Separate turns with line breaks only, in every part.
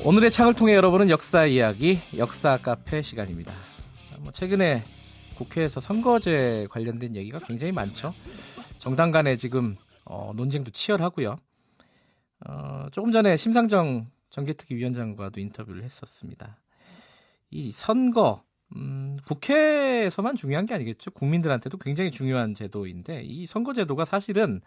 오늘의 창을 통해 열어보는 역사 이야기, 역사 카페 시간입니다. 최근에 국회에서 선거제 관련된 얘기가 굉장히 많죠. 정당 간에 지금 논쟁도 치열하고요. 조금 전에 심상정 정개특위위원장과도 인터뷰를 했었습니다. 이 선거, 국회에서만 중요한 게 아니겠죠. 국민들한테도 굉장히 중요한 제도인데 이 선거제도가 사실은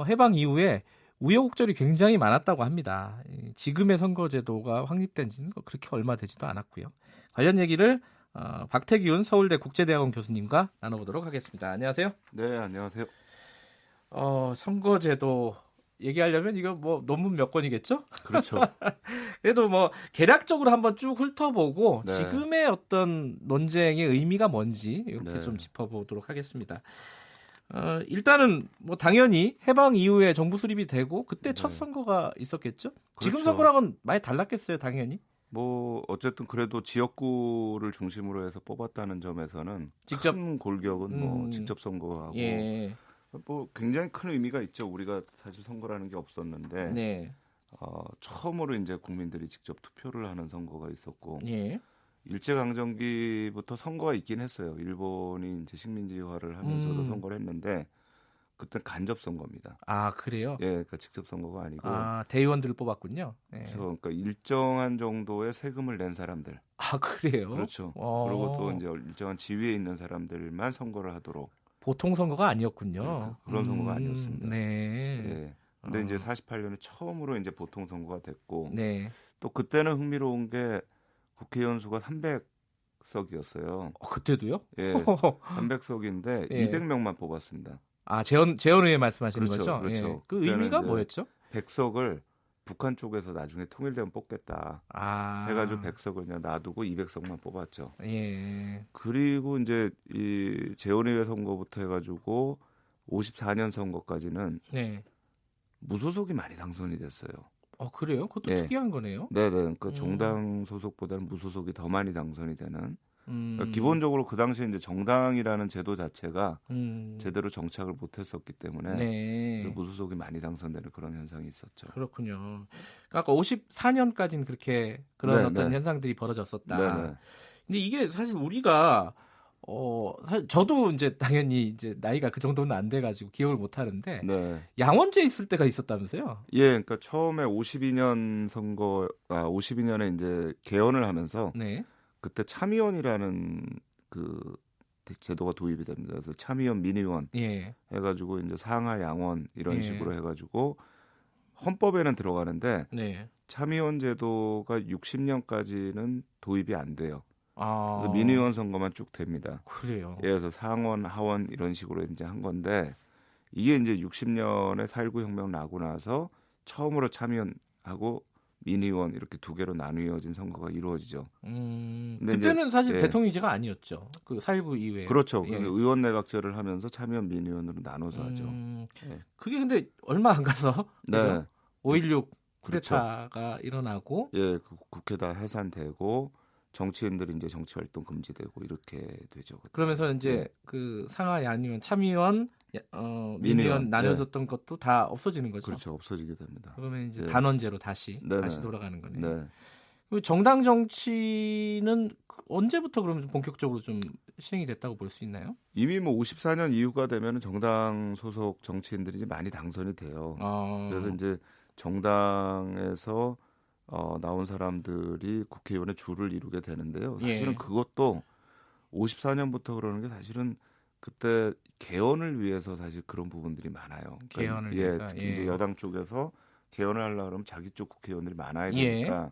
해방 이후에 우여곡절이 굉장히 많았다고 합니다. 지금의 선거제도가 확립된 지는 그렇게 얼마 되지도 않았고요. 관련 얘기를 박태균 서울대 국제대학원 교수님과 나눠보도록 하겠습니다. 안녕하세요.
네, 안녕하세요.
선거제도 얘기하려면 이거 뭐 논문 몇 권이겠죠?
그렇죠.
그래도 뭐 개략적으로 한번 쭉 훑어보고
네.
지금의 어떤 논쟁의 의미가 뭔지 이렇게
네.
좀 짚어보도록 하겠습니다. 일단은 뭐 당연히 해방 이후에 정부 수립이 되고 그때 첫
네.
선거가 있었겠죠? 지금
그렇죠.
선거랑은 많이 달랐겠어요, 당연히.
뭐 어쨌든 그래도 지역구를 중심으로 해서 뽑았다는 점에서는
직접
큰 골격은 뭐 직접 선거하고
예.
뭐 굉장히 큰 의미가 있죠. 우리가 사실 선거라는 게 없었는데
네.
처음으로 이제 국민들이 직접 투표를 하는 선거가 있었고
예.
일제강점기부터 선거가 있긴 했어요. 일본이 이제 식민지화를 하면서도 선거를 했는데 그때 간접 선거입니다.
아, 그래요?
예, 그러니까 직접 선거가 아니고.
대의원들을 뽑았군요. 예.
그렇죠. 그러니까 일정한 정도의 세금을 낸 사람들.
아, 그래요?
그렇죠. 그리고 또 이제 일정한 지위에 있는 사람들만 선거를 하도록.
보통 선거가 아니었군요.
네, 그런 선거가 아니었습니다.
네.
예. 근데 이제 48년에 처음으로 이제 보통 선거가 됐고
네.
또 그때는 흥미로운 게 국회의원 수가 300석이었어요.
그때도요?
예. 300석인데
예.
200명만 뽑았습니다.
재원의회 말씀하시는
그렇죠,
거죠?
그렇죠.
예. 그 의미가
이제
뭐였죠?
100석을 북한 쪽에서 나중에 통일되면 뽑겠다. 해가지고 100석을 그냥 놔두고 200석만 뽑았죠.
예.
그리고 이제 이 재원의회 선거부터 해가지고 54년 선거까지는
네.
무소속이 많이 당선이 됐어요.
그래요? 그것도
예.
특이한 거네요.
네네. 그러니까 정당 소속보다는 무소속이 더 많이 당선이 되는. 그러니까 기본적으로 그 당시에 이제 정당이라는 제도 자체가 제대로 정착을 못했었기 때문에
네.
무소속이 많이 당선되는 그런 현상이 있었죠.
그렇군요. 그러니까 54년까지는 그렇게 그런
네,
어떤
네.
현상들이 벌어졌었다.
네네.
근데 이게 사실 우리가 사실 저도 이제 당연히 이제 나이가 그 정도는 안 돼가지고 기억을 못 하는데
네.
양원제 있을 때가 있었다면서요?
예, 그러니까 처음에 52년에 이제 개헌을 하면서
네.
그때 참의원이라는 그 제도가 도입이 됩니다. 그래서 참의원, 민의원
예.
해가지고 이제 상하 양원 이런
예.
식으로 해가지고 헌법에는 들어가는데
네.
참의원 제도가 60년까지는 도입이 안 돼요.
아.
그래서 민의원 선거만 쭉 됩니다.
그래요.
예, 그래서 상원, 하원 이런 식으로 이제 한 건데 이게 이제 60년에 4.19 혁명 나고 나서 처음으로 참의원하고 민의원 이렇게 두 개로 나뉘어진 선거가 이루어지죠. 근데
그때는
이제,
사실
예.
대통령제가 아니었죠. 그 4.19 이후에.
그렇죠.
예.
그래서 의원 내각제를 하면서 참의원, 민의원으로 나눠서 하죠. 예.
그게 근데 얼마 안 가서
네.
5.16
그렇죠.
쿠데타가 일어나고
예, 그 국회 다 해산되고 정치인들이 이제 정치 활동 금지되고 이렇게 되죠. 그때.
그러면서 이제
예.
그 상하 양의원, 참의원, 민의원
민의원,
나눠졌던 것도 다 없어지는 거죠.
그렇죠. 없어지게 됩니다.
그러면 이제
예.
단원제로 다시
네네.
돌아가는 거네요.
네.
그리고 정당 정치는 언제부터 그러면 본격적으로 좀 시행이 됐다고 볼 수 있나요?
이미 뭐 54년 이후가 되면 정당 소속 정치인들이 이제 많이 당선이 돼요. 그래서 이제 정당에서 나온 사람들이 국회의원의 줄을 이루게 되는데요. 사실은
예.
그것도 54년부터 그러는 게 사실은 그때 개헌을 위해서 사실 그런 부분들이 많아요. 그러니까
개헌을 위해서,
특히
예.
이제 여당 쪽에서 개헌을 하려고 그러면 자기 쪽 국회의원들이 많아야
예.
되니까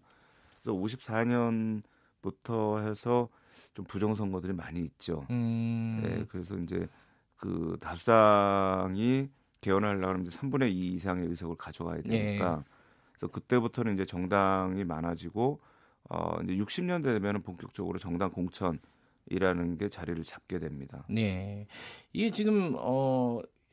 그래서 54년부터 해서 좀 부정선거들이 많이 있죠. 예, 그래서 이제 그 다수당이 개헌을 하려고 하면 이제 3분의 2 이상의 의석을 가져가야 되니까 그래서 그때부터는 이제 정당이 많아지고 이제 60년대 되면은 본격적으로 정당 공천이라는 게 자리를 잡게 됩니다.
네. 이게 지금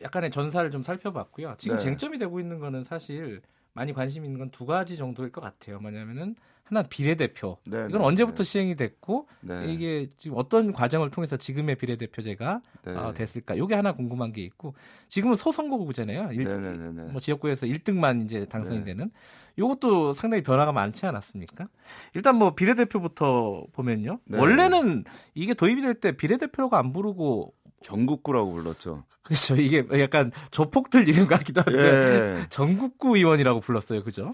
약간의 전사를 좀 살펴봤고요. 지금
네.
쟁점이 되고 있는 거는 사실 많이 관심 있는 건 두 가지 정도일 것 같아요. 뭐냐면은 하나 비례대표.
네,
이건
네,
언제부터
네.
시행이 됐고
네.
이게 지금 어떤 과정을 통해서 지금의 비례대표제가
네.
됐을까? 이게 하나 궁금한 게 있고 지금은 소선거구잖아요.
네네네.
뭐 지역구에서 1등만 이제 당선이
네.
되는. 이것도 상당히 변화가 많지 않았습니까? 일단 뭐 비례대표부터 보면요.
네.
원래는 이게 도입이 될 때 비례대표가 안 부르고
전국구라고 불렀죠.
그렇죠. 이게 약간 조폭들 이름 같기도 한데
예.
전국구 의원이라고 불렀어요. 그죠?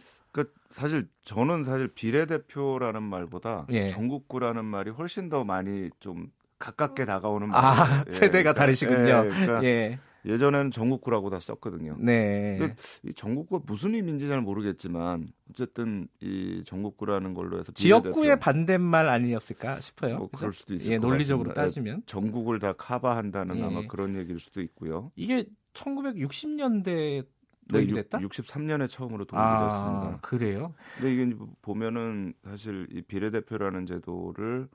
저는 사실 비례대표라는 말보다
예.
전국구라는 말이 훨씬 더 많이 좀 가깝게 다가오는
아,
말이에요.
세대가 다르시군요.
그러니까
예.
예전에는 전국구라고 다 썼거든요.
네.
근데 이 전국구가 무슨 의미인지 잘 모르겠지만 어쨌든 이 전국구라는 걸로 해서
지역구의 반대말 아니었을까 싶어요.
뭐
그죠?
그럴 수도 있을
예,
것
논리적으로
같습니다.
따지면
전국을 다 커버한다는
예.
아마 그런 얘기일 수도 있고요.
이게 1960년대
네,
도입이 됐다?
63년에 처음으로 도입이 됐습니다.
그래요?
근데 이게 이제 보면은 사실 이 비례대표라는 제도를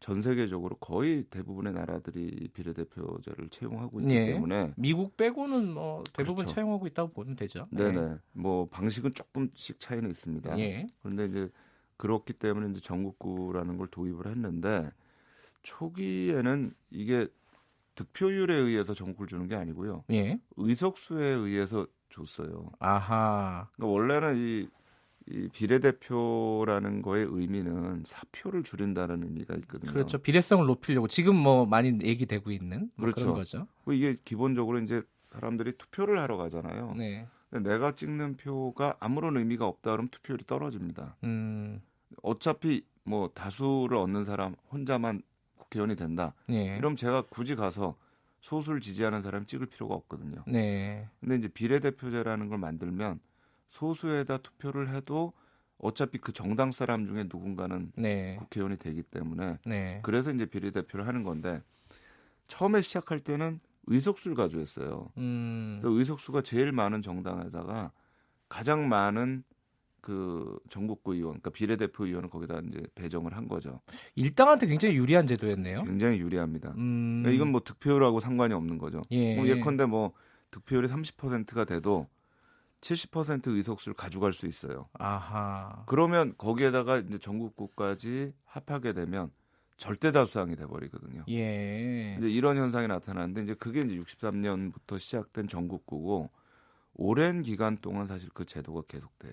전 세계적으로 거의 대부분의 나라들이 이 비례대표제를 채용하고 있기
예.
때문에
미국 빼고는 뭐 대부분
그렇죠.
차용하고 있다고 보면 되죠.
네네 뭐 방식은 조금씩 차이는 있습니다.
예.
그런데 이제 그렇기 때문에 이제 전국구라는 걸 도입을 했는데 초기에는 이게 득표율에 의해서 전국을 주는 게 아니고요.
예.
의석수에 의해서 줬어요.
아하.
그러니까 원래는 이 비례대표라는 거의 의미는 사표를 줄인다는 의미가 있거든요.
그렇죠. 비례성을 높이려고 지금 뭐 많이 얘기되고 있는 뭐
그렇죠.
그런 거죠.
이게 기본적으로 이제 사람들이 투표를 하러 가잖아요.
네.
근데 내가 찍는 표가 아무런 의미가 없다 그러면 투표율이 떨어집니다. 어차피 뭐 다수를 얻는 사람 혼자만 국회의원이 된다.
예.
이러면 제가 굳이 가서 소수를 지지하는 사람 찍을 필요가 없거든요.
네.
근데 이제 비례대표제라는 걸 만들면 소수에다 투표를 해도 어차피 그 정당 사람 중에 누군가는
네.
국회의원이 되기 때문에
네.
그래서 이제 비례대표를 하는 건데 처음에 시작할 때는 의석수를 가져왔어요. 그래서 의석수가 제일 많은 정당에다가 가장 많은 그 전국구 의원, 그러니까 비례대표 의원을 거기다 이제 배정을 한 거죠.
일당한테 굉장히 유리한 제도였네요.
굉장히 유리합니다. 그러니까 이건 뭐 득표율하고 상관이 없는 거죠.
예.
뭐 예컨대 뭐 득표율이 30%가 돼도 70% 의석수를 가져갈 수 있어요.
아하.
그러면 거기에다가 이제 전국구까지 합하게 되면 절대 다수당이 돼버리거든요.
예.
이제 이런 현상이 나타나는데 이제 그게 이제 63년부터 시작된 전국구고 오랜 기간 동안 사실 그 제도가 계속돼요.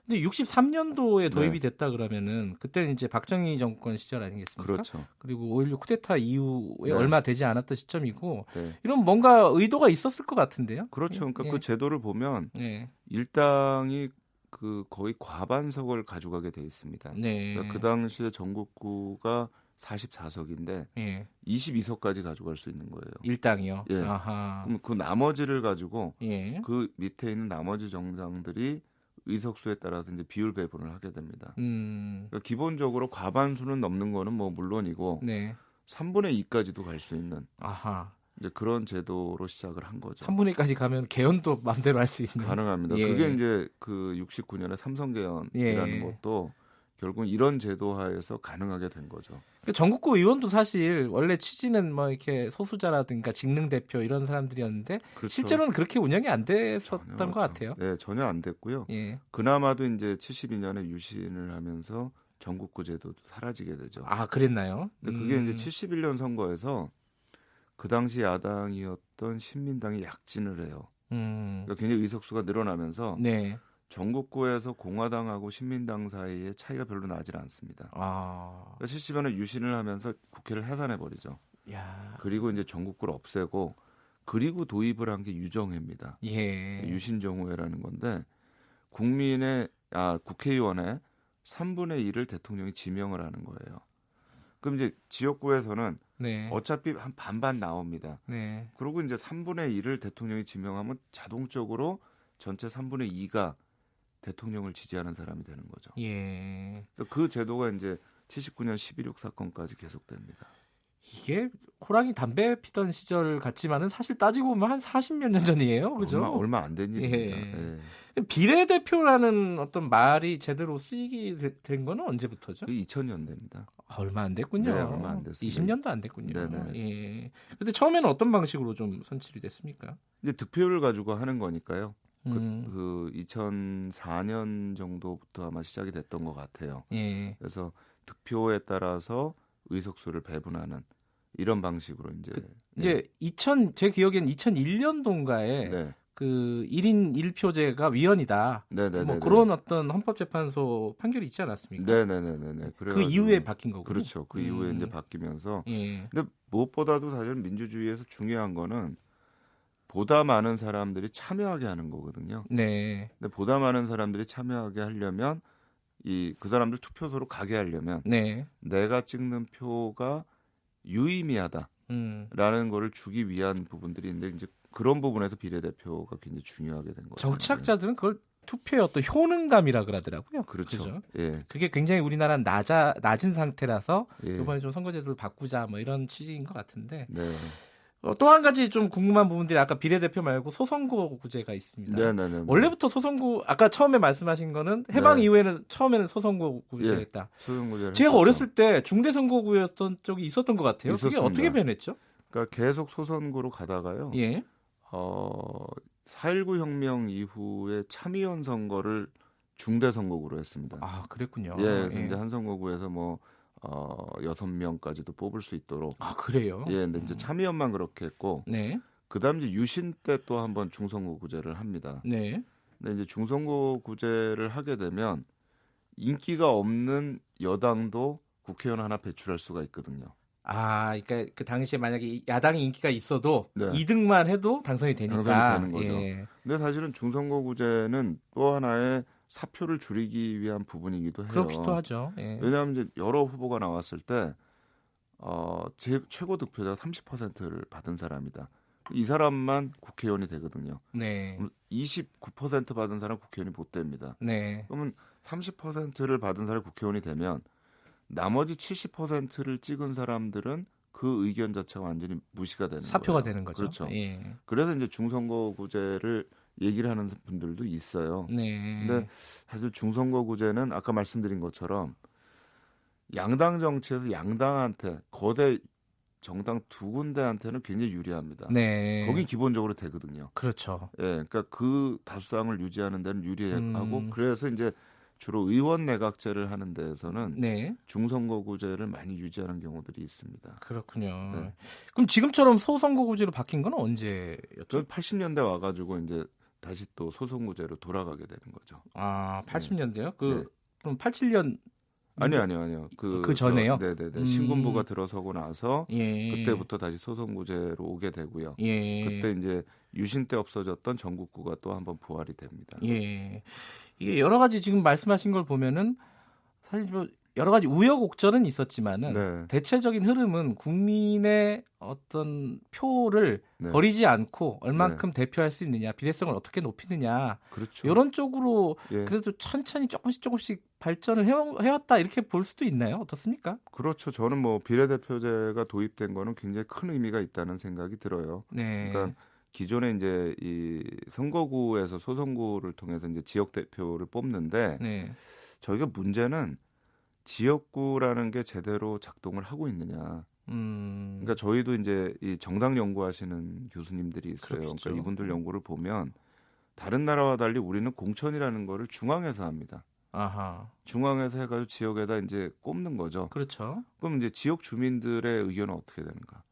근데 63년도에 도입이
네.
됐다 그러면은 그때는 이제 박정희 정권 시절 아니겠습니까?
그렇죠.
그리고 5.16 쿠데타 이후에
네.
얼마 되지 않았던 시점이고
네.
이런 뭔가 의도가 있었을 것 같은데요.
그렇죠. 그러니까
예.
그 제도를 보면
예.
일당이 그 거의 과반석을 가져가게 돼 있습니다.
네.
그러니까 그 당시에 전국구가 44석인데
예.
22석까지 가져갈 수 있는 거예요.
일당이요.
예.
아하.
그럼 그 나머지를 가지고
예.
그 밑에 있는 나머지 정당들이 의석수에 따라서 이제 비율 배분을 하게 됩니다. 그러니까 기본적으로 과반수는 넘는 거는 뭐 물론이고
네.
3분의 2까지도 갈 수 있는
아하.
이제 그런 제도로 시작을 한 거죠.
3분의 2까지 가면 개헌도 마음대로 할 수 있는.
가능합니다.
예.
그게 이제 그 69년에 삼선 개헌이라는
예.
것도 결국 이런 제도 하에서 가능하게 된 거죠.
전국구 의원도 사실 원래 취지는 뭐 이렇게 소수자라든가 직능 대표 이런 사람들이었는데
그렇죠.
실제로는 그렇게 운영이 안 됐었던
전혀
것 같아요.
네, 전혀 안 됐고요.
예.
그나마도 이제 72년에 유신을 하면서 전국구 제도도 사라지게 되죠.
아, 그랬나요?
근데 그게 이제 71년 선거에서 그 당시 야당이었던 신민당이 약진을 해요. 그러니까 굉장히 의석수가 늘어나면서
네.
전국구에서 공화당하고 신민당 사이에 차이가 별로 나질 않습니다.
아.
그러니까 70년에 유신을 하면서 국회를 해산해 버리죠.
야.
그리고 이제 전국구를 없애고 그리고 도입을 한 게 유정회입니다.
예.
유신정회라는 건데 국회의원의 3분의 1을 대통령이 지명을 하는 거예요. 그럼 이제 지역구에서는
네.
어차피 한 반반 나옵니다.
네.
그리고 이제 3분의 1을 대통령이 지명하면 자동적으로 전체 3분의 2가 대통령을 지지하는 사람이 되는 거죠.
예.
그 제도가 이제 79년 11.6 사건까지 계속됩니다.
이게 호랑이 담배 피던 시절 같지만은 사실 따지고 보면 한 40몇 년 전이에요. 그죠?
얼마 안 된 일입니다.
예.
예.
비례대표라는 어떤 말이 제대로 쓰이게 된 거는 언제부터죠?
2000년대입니다.
얼마 안 됐군요.
네, 얼마 안 됐습니다.
20년도 안 됐군요.
네네.
예. 근데 처음에는 어떤 방식으로 좀 선출이 됐습니까?
이제 득표율을 가지고 하는 거니까요. 그 2004년 정도부터 아마 시작이 됐던 것 같아요.
예.
그래서 득표에 따라서 의석수를 배분하는 이런 방식으로
이제 제 기억엔 2001년도인가에
네.
그 1인 1표제가 위헌이다.
네네네.
뭐 그런 어떤 헌법재판소 판결이 있지 않았습니까?
네네네네.
그 이후에 바뀐 거고.
그렇죠. 그 이후에 이제 바뀌면서.
예.
근데 무엇보다도 사실 민주주의에서 중요한 거는 보다 많은 사람들이 참여하게 하는 거거든요.
네.
근데 보다 많은 사람들이 참여하게 하려면 그 사람들 투표소로 가게 하려면
네.
내가 찍는 표가 유의미하다라는 거를 주기 위한 부분들이 있는데 이제 그런 부분에서 비례대표가 굉장히 중요하게 된 거죠.
정치학자들은 그걸 투표의 어떤 효능감이라 그러더라고요.
그렇죠.
그죠?
예.
그게 굉장히 우리나라는 낮은 상태라서
예.
이번에 좀 선거제도를 바꾸자 뭐 이런 취지인 것 같은데.
네.
또 한 가지 좀 궁금한 부분들이 아까 비례대표 말고 소선거구제가 있습니다.
네네네.
원래부터 아까 처음에 말씀하신 거는 해방 이후에는 처음에는 소선거구제였다.
예. 소선거구제를
제가
했었죠.
어렸을 때 중대선거구였던 적이 있었던 것 같아요.
있었습니다.
그게 어떻게 변했죠?
그러니까 계속 소선구로 가다가요.
예.
4.19 혁명 이후에 참의원 선거를 중대선거구로 했습니다.
아, 그랬군요.
예, 그래서 이제 한 선거구에서 6명까지도 뽑을 수 있도록.
아, 그래요?
예, 근데 이제 참의원만 그렇게 했고.
네.
그다음 이제 유신 때 또 한번 중선거구제를 합니다.
네.
근데 이제 중선거구제를 하게 되면 인기가 없는 여당도 국회의원 하나 배출할 수가 있거든요.
아, 그러니까 그 당시에 만약에 야당이 인기가 있어도
네.
2등만 해도 당선이 되니까.
당선이 되는 거죠.
예.
근데 사실은 중선거구제는 또 하나의 사표를 줄이기 위한 부분이기도 해요.
그렇기도 하죠. 예.
왜냐하면 이제 여러 후보가 나왔을 때 최고 득표자 30%를 받은 사람이다. 이 사람만 국회의원이 되거든요.
네.
29% 받은 사람 국회의원이 못 됩니다.
네.
그러면 30%를 받은 사람이 국회의원이 되면 나머지 70%를 찍은 사람들은 그 의견 자체가 완전히 무시가 되는
사표가
거예요.
되는 거죠.
그렇죠.
예.
그래서 이제 중선거구제를 얘기를 하는 분들도 있어요.
네.
근데 사실 중선거구제는 아까 말씀드린 것처럼 양당 정치에서 양당한테 거대 정당 두 군데한테는 굉장히 유리합니다.
네.
거기 기본적으로 되거든요.
그렇죠.
예, 그러니까 그 다수당을 유지하는 데는 유리하고 그래서 이제 주로 의원 내각제를 하는 데에서는
네.
중선거구제를 많이 유지하는 경우들이 있습니다.
그렇군요.
네.
그럼 지금처럼 소선거구제로 바뀐 건 언제였죠?
저는 80년대 와가지고 이제 다시 또 소선구제로 돌아가게 되는 거죠.
아, 80년대요?
네.
그럼 87년
아니요.
그 전에요?
네네네. 신군부가 들어서고 나서
예.
그때부터 다시 소선구제로 오게 되고요.
예.
그때 이제 유신 때 없어졌던 전국구가 또 한번 부활이 됩니다.
예. 이게 여러 가지 지금 말씀하신 걸 보면은 사실 뭐 여러 가지 우여곡절은 있었지만은
네.
대체적인 흐름은 국민의 어떤 표를
네.
버리지 않고 얼만큼 대표할 수 있느냐, 비례성을 어떻게 높이느냐,
그렇죠.
이런 쪽으로
예.
그래도 천천히 조금씩 발전을 해왔다 이렇게 볼 수도 있나요? 어떻습니까?
그렇죠. 저는 뭐 비례대표제가 도입된 거는 굉장히 큰 의미가 있다는 생각이 들어요.
네.
그러니까 기존에 이제 이 선거구에서 소선구를 통해서 이제 지역 대표를 뽑는데
네.
저희가 문제는 지역구라는 게 제대로 작동을 하고 있느냐. 그러니까 저희도 이제 이 정당 연구하시는 교수님들이 있어요.
그렇겠죠.
그러니까 이분들 연구를 보면 다른 나라와 달리 우리는 공천이라는 거를 중앙에서 합니다.
아하.
중앙에서 해가지고 지역에다 이제 꼽는 거죠.
그렇죠.
그럼 이제 지역 주민들의 의견은 어떻게 되는가?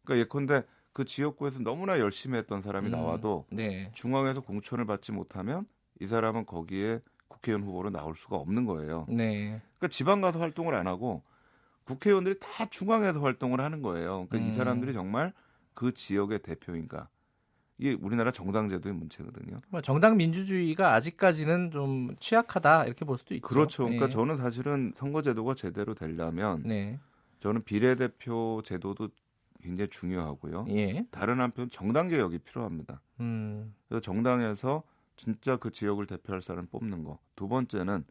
그러니까 예컨대 그 지역구에서 너무나 열심히 했던 사람이 나와도
네.
중앙에서 공천을 받지 못하면 이 사람은 거기에 국회의원 후보로 나올 수가 없는 거예요.
네.
그러니까 지방 가서 활동을 안 하고 국회의원들이 다 중앙에서 활동을 하는 거예요. 그러니까 이 사람들이 정말 그 지역의 대표인가? 이게 우리나라 정당제도의 문제거든요.
정당 민주주의가 아직까지는 좀 취약하다 이렇게 볼 수도 있죠.
그렇죠. 그러니까
네.
저는 사실은 선거제도가 제대로 되려면
네.
저는 비례대표 제도도 굉장히 중요하고요.
예.
다른 한편 정당 개혁이 필요합니다. 그래서 정당에서 진짜 그 지역을 대표할 사람 뽑는 거. 두 번째는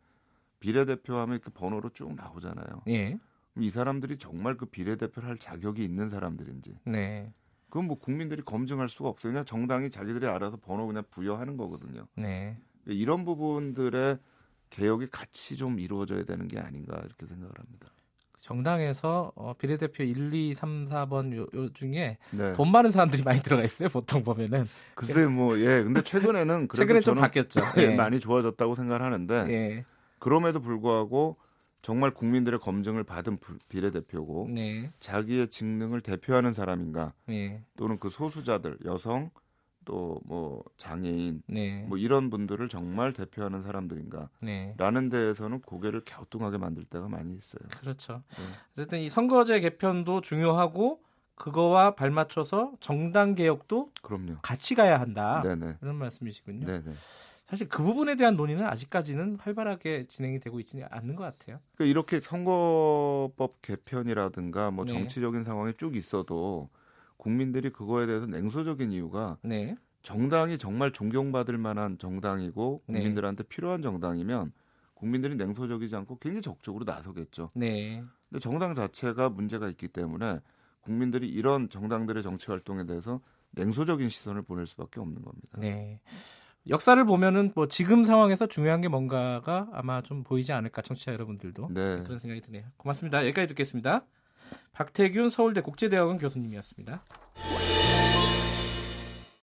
비례대표하면 이렇게 번호로 쭉 나오잖아요.
예.
이 사람들이 정말 그 비례대표를 할 자격이 있는 사람들인지.
네.
그건 뭐 국민들이 검증할 수가 없어요. 그냥 정당이 자기들이 알아서 번호 그냥 부여하는 거거든요.
네.
이런 부분들의 개혁이 같이 좀 이루어져야 되는 게 아닌가 이렇게 생각을 합니다.
정당에서 비례대표 1, 2, 3, 4번 요 중에
네.
돈 많은 사람들이 많이 들어가 있어요. 보통 보면은.
글쎄 뭐 근데 최근에는 그래도
최근에 좀
저는
바뀌었죠.
많이 좋아졌다고 생각을 하는데 그럼에도 불구하고 정말 국민들의 검증을 받은 비례대표고 자기의 직능을 대표하는 사람인가 또는 그 소수자들 여성 또 뭐 장애인 뭐 이런 분들을 정말 대표하는 사람들인가 라는 데에서는 고개를 갸우뚱하게 만들 때가 많이 있어요.
그렇죠. 어쨌든 이 선거제 개편도 중요하고 그거와 발맞춰서 정당 개혁도
그럼요.
같이 가야 한다.
네네.
그런 말씀이시군요.
네네.
사실 그 부분에 대한 논의는 아직까지는 활발하게 진행이 되고 있지는 않는 것 같아요.
그러니까 이렇게 선거법 개편이라든가 뭐 정치적인 상황이 쭉 있어도 국민들이 그거에 대해서 냉소적인 이유가 정당이 정말 존경받을 만한 정당이고 국민들한테 필요한 정당이면 국민들이 냉소적이지 않고 굉장히 적극적으로 나서겠죠. 근데 정당 자체가 문제가 있기 때문에 국민들이 이런 정당들의 정치 활동에 대해서 냉소적인 시선을 보낼 수밖에 없는 겁니다.
역사를 보면은 뭐 지금 상황에서 중요한 게 뭔가가 아마 좀 보이지 않을까 청취자 여러분들도 그런 생각이 드네요. 고맙습니다. 여기까지 듣겠습니다. 박태균 서울대 국제대학원 교수님이었습니다.